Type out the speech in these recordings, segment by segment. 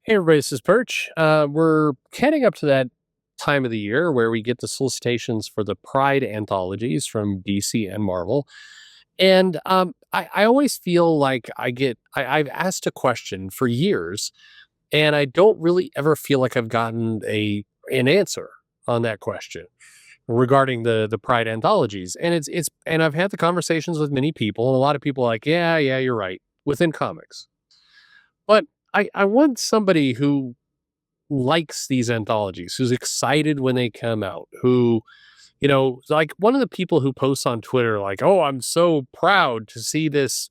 Hey everybody, this is Perch. We're heading up to that time of the year where we get the solicitations for the Pride anthologies from DC and Marvel. And I always feel like I've asked a question for years, and I don't really ever feel like I've gotten an answer on that question regarding the Pride anthologies. And and I've had the conversations with many people, and a lot of people are like, yeah, you're right, within comics. But I want somebody who likes these anthologies, who's excited when they come out, who, like one of the people who posts on Twitter, like, oh, I'm so proud to see this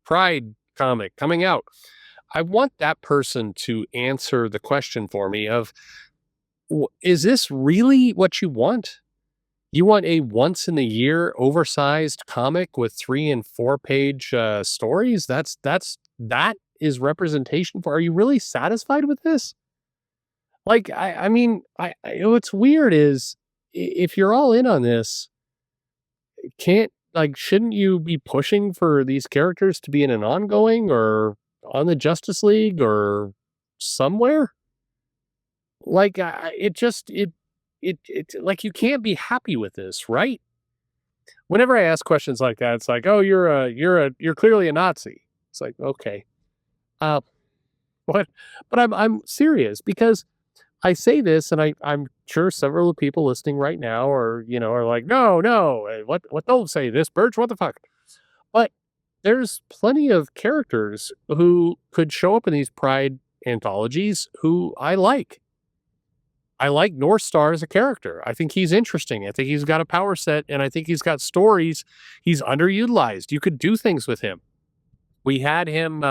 Pride comic coming out. I want that person to answer the question for me of, is this really what you want? You want a once in a year oversized comic with 3 and 4 page stories? That is representation for. Are you really satisfied with this? Like, I mean, what's weird is if you're all in on this, shouldn't you be pushing for these characters to be in an ongoing or on the Justice League or somewhere? Like, it just, like, you can't be happy with this, right? Whenever I ask questions like that, it's like, oh, you're clearly a Nazi. It's like, okay. Uh, what? But I'm serious because I say this, and I'm sure several of the people listening right now are like, no, no, what don't say this, Birch, what the fuck? But there's plenty of characters who could show up in these Pride anthologies who I like. I like North Star as a character. I think he's interesting. I think he's got a power set, and I think he's got stories. He's underutilized. You could do things with him. We had him.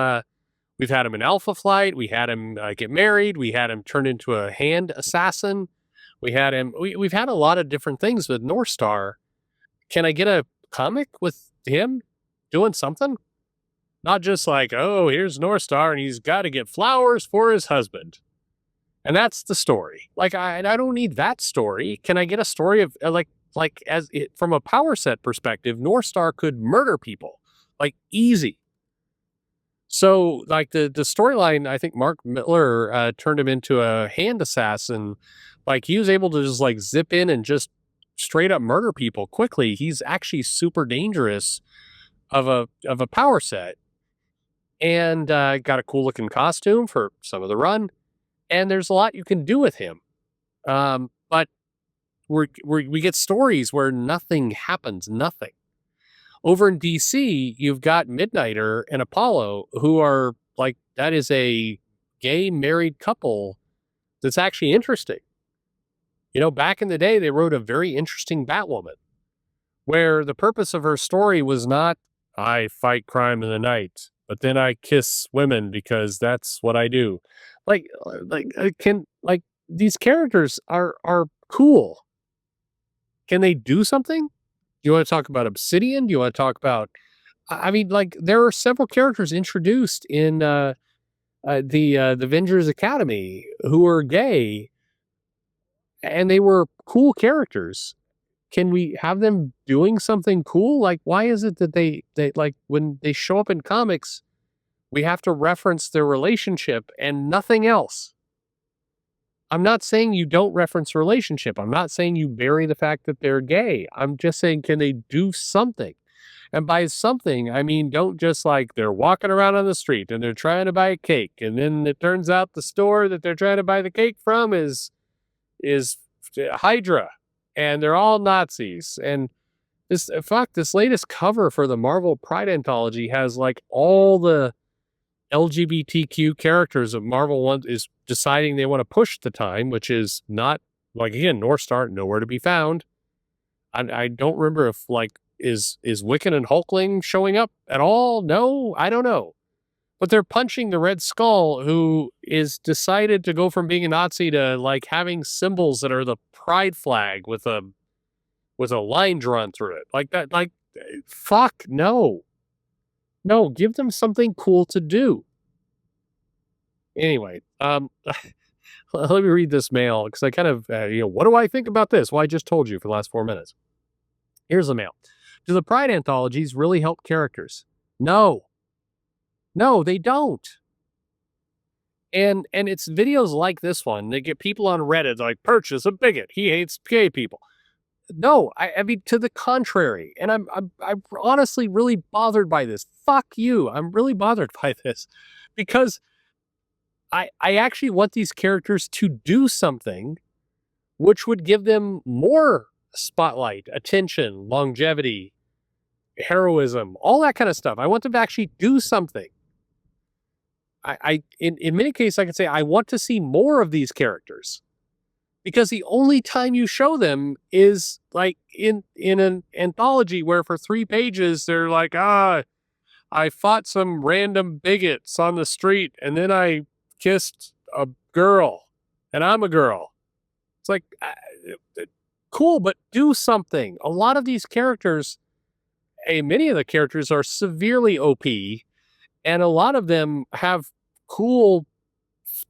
We've had him in Alpha Flight. We had him get married. We had him turn into a hand assassin. We had him. We've had a lot of different things with North Star. Can I get a comic with him doing something? Not just like, oh, here's North Star and he's got to get flowers for his husband. And that's the story. Like, I don't need that story. Can I get a story of from a power set perspective, North Star could murder people like easy. So, like the storyline, I think Mark Miller turned him into a hand assassin. Like he was able to just like zip in and just straight up murder people quickly. He's actually super dangerous of a power set, and got a cool looking costume for some of the run. And there's a lot you can do with him. But we get stories where nothing happens, nothing. Over in DC, you've got Midnighter and Apollo, who are like, that is a gay married couple that's actually interesting. Back in the day, they wrote a very interesting Batwoman, where the purpose of her story was not, I fight crime in the night, but then I kiss women because that's what I do. These characters are cool. Can they do something? Do you want to talk about Obsidian? Do you want to talk about? I mean, like there are several characters introduced in the Avengers Academy who are gay, and they were cool characters. Can we have them doing something cool? Like, why is it that they like when they show up in comics, we have to reference their relationship and nothing else? I'm not saying you don't reference relationship. I'm not saying you bury the fact that they're gay. I'm just saying, can they do something? And by something, I mean, don't just like they're walking around on the street and they're trying to buy a cake. And then it turns out the store that they're trying to buy the cake from is Hydra, and they're all Nazis. And this latest cover for the Marvel Pride anthology has like all the LGBTQ characters of Marvel is deciding they want to push at the time, which is not like, again, North Star nowhere to be found. I don't remember if like is Wiccan and Hulkling showing up at all? No, I don't know. But they're punching the Red Skull, who is decided to go from being a Nazi to like having symbols that are the pride flag with a line drawn through it. Like that, like fuck no. No, give them something cool to do. Anyway, let me read this mail because I kind of, what do I think about this? Well, I just told you for the last 4 minutes. Here's the mail. Do the Pride anthologies really help characters? No. No, they don't. And it's videos like this one that get people on Reddit like, Perch is a bigot. He hates gay people. No, I mean to the contrary. And I'm honestly really bothered by this. Fuck you. I'm really bothered by this because I actually want these characters to do something which would give them more spotlight, attention, longevity, heroism, all that kind of stuff. I want them to actually do something. In many cases, I can say I want to see more of these characters because the only time you show them is like in an anthology where for 3 pages they're like, I fought some random bigots on the street and then I kissed a girl and I'm a girl. It's like, cool, but do something. A lot of these characters, many of the characters are severely OP, and a lot of them have cool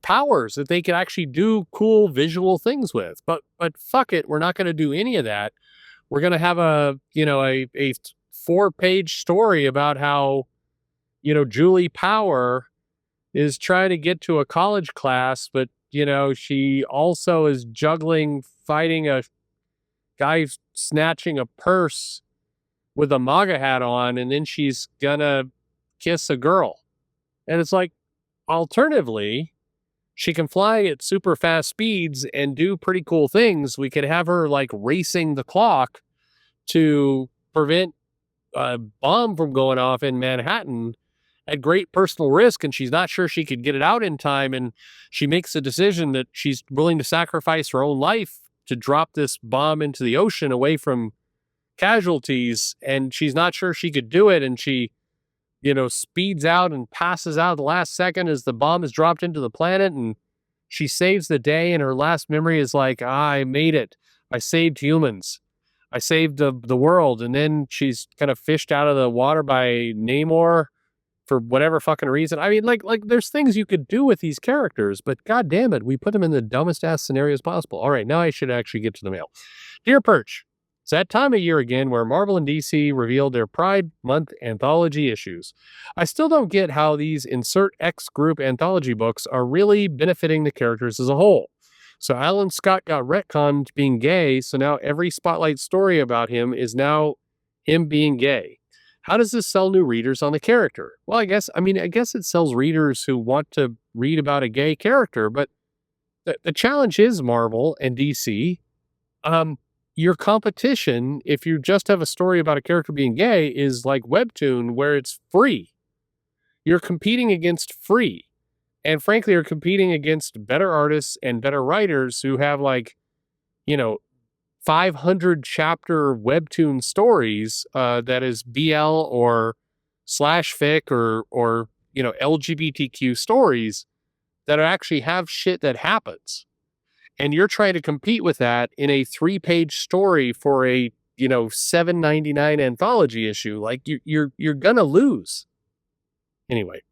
powers that they can actually do cool visual things with. But fuck it, we're not going to do any of that. We're going to have a 4-page story about how Julie Power is trying to get to a college class, but she also is juggling fighting a guy snatching a purse with a MAGA hat on, and then she's gonna kiss a girl. And it's like, alternatively, she can fly at super fast speeds and do pretty cool things. We could have her like racing the clock to prevent a bomb from going off in Manhattan at great personal risk, and she's not sure she could get it out in time, and she makes a decision that she's willing to sacrifice her own life to drop this bomb into the ocean away from casualties, and she's not sure she could do it, and she speeds out and passes out at the last second as the bomb is dropped into the planet, and she saves the day, and her last memory is like, I made it. I saved humans. I saved the world. And then she's kind of fished out of the water by Namor for whatever fucking reason. I mean, like there's things you could do with these characters, but god damn it, we put them in the dumbest ass scenarios possible. All right, now I should actually get to the mail. Dear Perch, it's that time of year again where Marvel and DC revealed their Pride Month anthology issues. I still don't get how these insert X group anthology books are really benefiting the characters as a whole. So Alan Scott got retconned being gay, so now every spotlight story about him is now him being gay. How does this sell new readers on the character? Well, I guess it sells readers who want to read about a gay character, but the challenge is Marvel and DC. Your competition, if you just have a story about a character being gay, is like Webtoon, where it's free. You're competing against free. And frankly, you're competing against better artists and better writers who have 500 chapter Webtoon stories that is BL or slash fic or LGBTQ stories that actually have shit that happens. And you're trying to compete with that in a 3-page story for a $7.99 anthology issue. Like you're gonna lose. Anyway,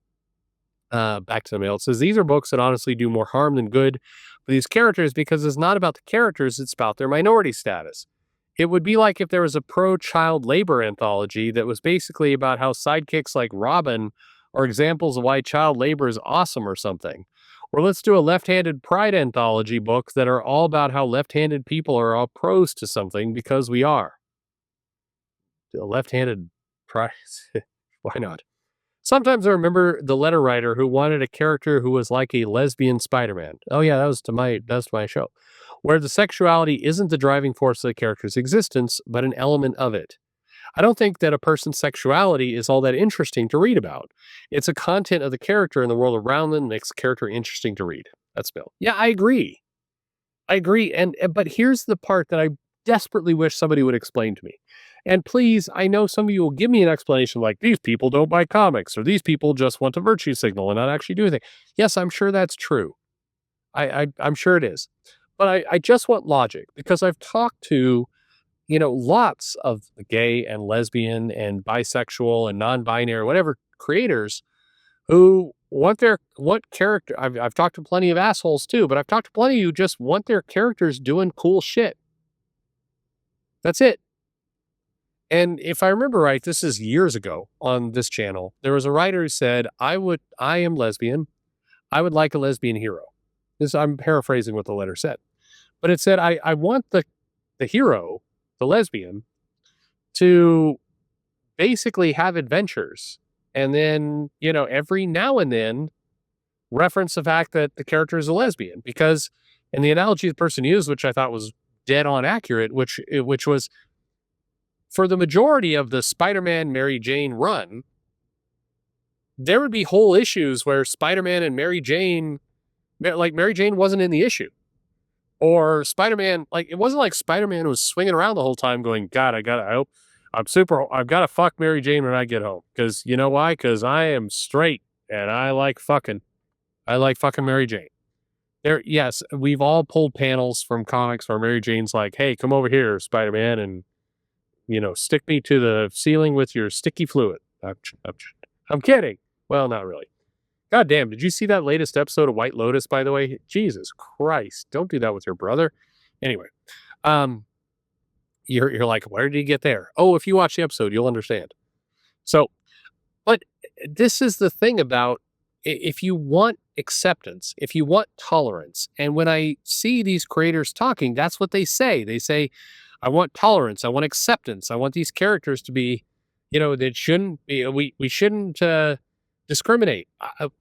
back to the mail. It says these are books that honestly do more harm than good for these characters because it's not about the characters, it's about their minority status. It would be like if there was a pro-child labor anthology that was basically about how sidekicks like Robin are examples of why child labor is awesome or something. Or let's do a left-handed pride anthology book that are all about how left-handed people are all pros to something because we are. A left-handed pride, why not? Sometimes I remember the letter writer who wanted a character who was like a lesbian Spider-Man. Oh yeah, that's to my show. Where the sexuality isn't the driving force of the character's existence, but an element of it. I don't think that a person's sexuality is all that interesting to read about. It's a content of the character and the world around them that makes the character interesting to read. That's Bill. Yeah, I agree. But here's the part that I desperately wish somebody would explain to me. And please, I know some of you will give me an explanation like these people don't buy comics or these people just want a virtue signal and not actually do anything. Yes, I'm sure that's true. I'm sure it is. But I just want logic because I've talked to lots of gay and lesbian and bisexual and non-binary, whatever creators who want character. I've talked to plenty of assholes too, but I've talked to plenty who just want their characters doing cool shit. That's it. And if I remember right, this is years ago on this channel, there was a writer who said, I am lesbian. I would like a lesbian hero. This I'm paraphrasing what the letter said. But it said, I want the hero, the lesbian, to basically have adventures. And then, every now and then reference the fact that the character is a lesbian. Because and the analogy the person used, which I thought was dead on accurate, which was for the majority of the Spider-Man Mary Jane run, there would be whole issues where Spider-Man and Mary Jane, like Mary Jane wasn't in the issue. Or Spider-Man, like it wasn't like Spider-Man was swinging around the whole time going, God, I've got to fuck Mary Jane when I get home. Because you know why? Because I am straight and I like fucking Mary Jane. Yes, we've all pulled panels from comics where Mary Jane's like, hey, come over here, Spider-Man, and, stick me to the ceiling with your sticky fluid. I'm kidding. Well, not really. God damn, did you see that latest episode of White Lotus, by the way? Jesus Christ, don't do that with your brother. Anyway, you're like, where did he get there? Oh, if you watch the episode, you'll understand. So, but this is the thing about if you want acceptance, if you want tolerance, and when I see these creators talking, that's what they say. They say, I want tolerance, I want acceptance, I want these characters to be, that shouldn't be, we shouldn't discriminate.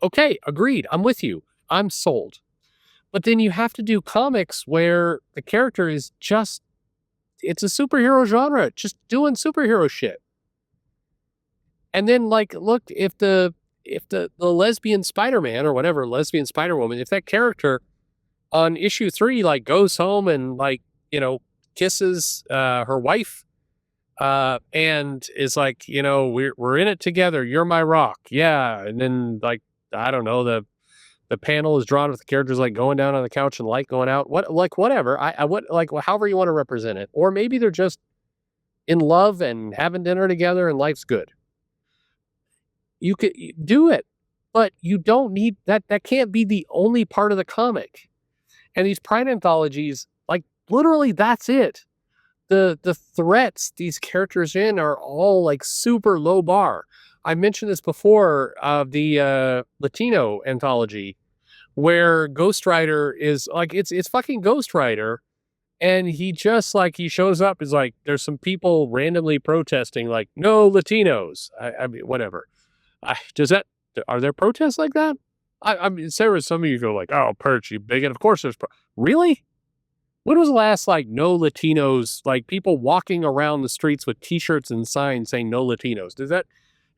Okay, agreed. I'm with you. I'm sold. But then you have to do comics where the character is just, it's a superhero genre, just doing superhero shit. And then, like, look, if the lesbian Spider-Man or whatever, lesbian Spider-Woman, if that character on issue 3, like, goes home and, like, kisses her wife and is like, we're in it together. You're my rock. Yeah. And then, like, I don't know, the panel is drawn with the characters like going down on the couch and light going out. Whatever. However you want to represent it. Or maybe they're just in love and having dinner together and life's good. You could do it, but you don't need that. That can't be the only part of the comic. And these Pride anthologies, like, literally that's it. The threats these characters in are all like super low bar. I mentioned this before of the Latino anthology where Ghost Rider is like, it's fucking Ghost Rider. And he just like, he shows up is like, there's some people randomly protesting like, no Latinos. I mean, whatever. Are there protests like that? I mean, there was some of you go like, oh, Perch, you bigot. Of course there's, really? When was the last, like, no Latinos, like, people walking around the streets with t-shirts and signs saying no Latinos?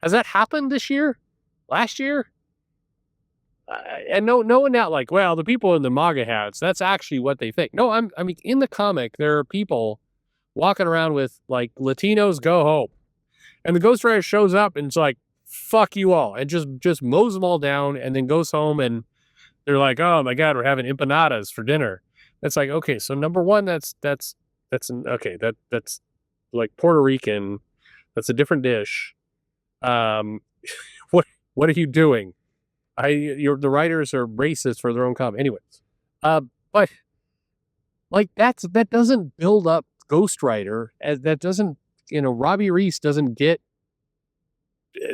Has that happened this year? Last year? And no one out like, well, the people in the MAGA hats, that's actually what they think. No, I mean, in the comic, there are people walking around with, like, Latinos go home. And the Ghost Rider shows up and it's like, fuck you all. And just mows them all down and then goes home and they're like, oh my God, we're having empanadas for dinner. That's like, okay, so number one, that's like Puerto Rican. That's a different dish. What are you doing? The writers are racist for their own comic. Anyways, but like that doesn't build up Ghost Rider. As that doesn't, Robbie Reese doesn't get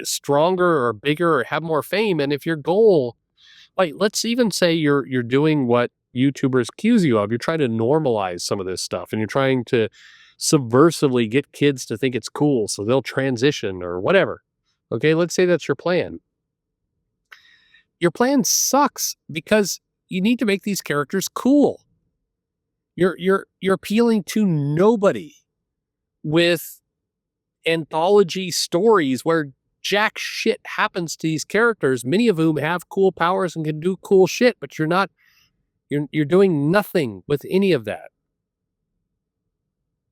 stronger or bigger or have more fame. And if your goal, like, let's even say you're doing what YouTubers accuse you of, you're trying to normalize some of this stuff and you're trying to subversively get kids to think it's cool so they'll transition or whatever. Okay, let's say that's your plan. Your plan sucks because you need to make these characters cool. You're appealing to nobody with anthology stories where jack shit happens to these characters, many of whom have cool powers and can do cool shit, but you're doing nothing with any of that.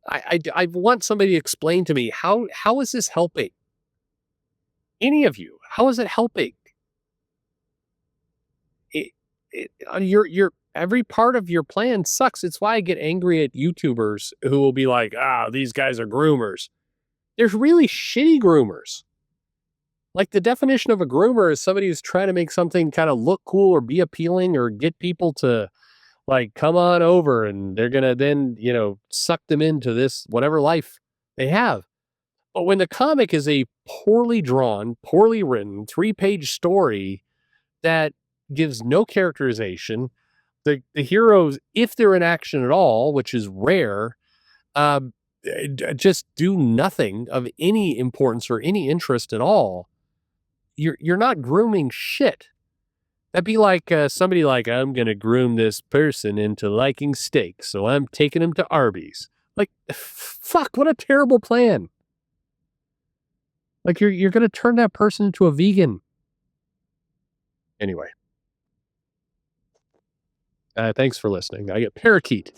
I want somebody to explain to me how is this helping? Any of you, how is it helping? Your every part of your plan sucks. It's why I get angry at YouTubers who will be like, these guys are groomers. There's really shitty groomers. Like, the definition of a groomer is somebody who's trying to make something kind of look cool or be appealing or get people to, like, come on over, and they're going to then, suck them into this, whatever life they have. But when the comic is a poorly drawn, poorly written, 3-page story that gives no characterization. The heroes, if they're in action at all, which is rare, um, just do nothing of any importance or any interest at all. You're not grooming shit. That'd be like somebody like, I'm going to groom this person into liking steak, so I'm taking him to Arby's. Like, fuck, what a terrible plan. Like, you're going to turn that person into a vegan. Anyway, thanks for listening. I get parakeet.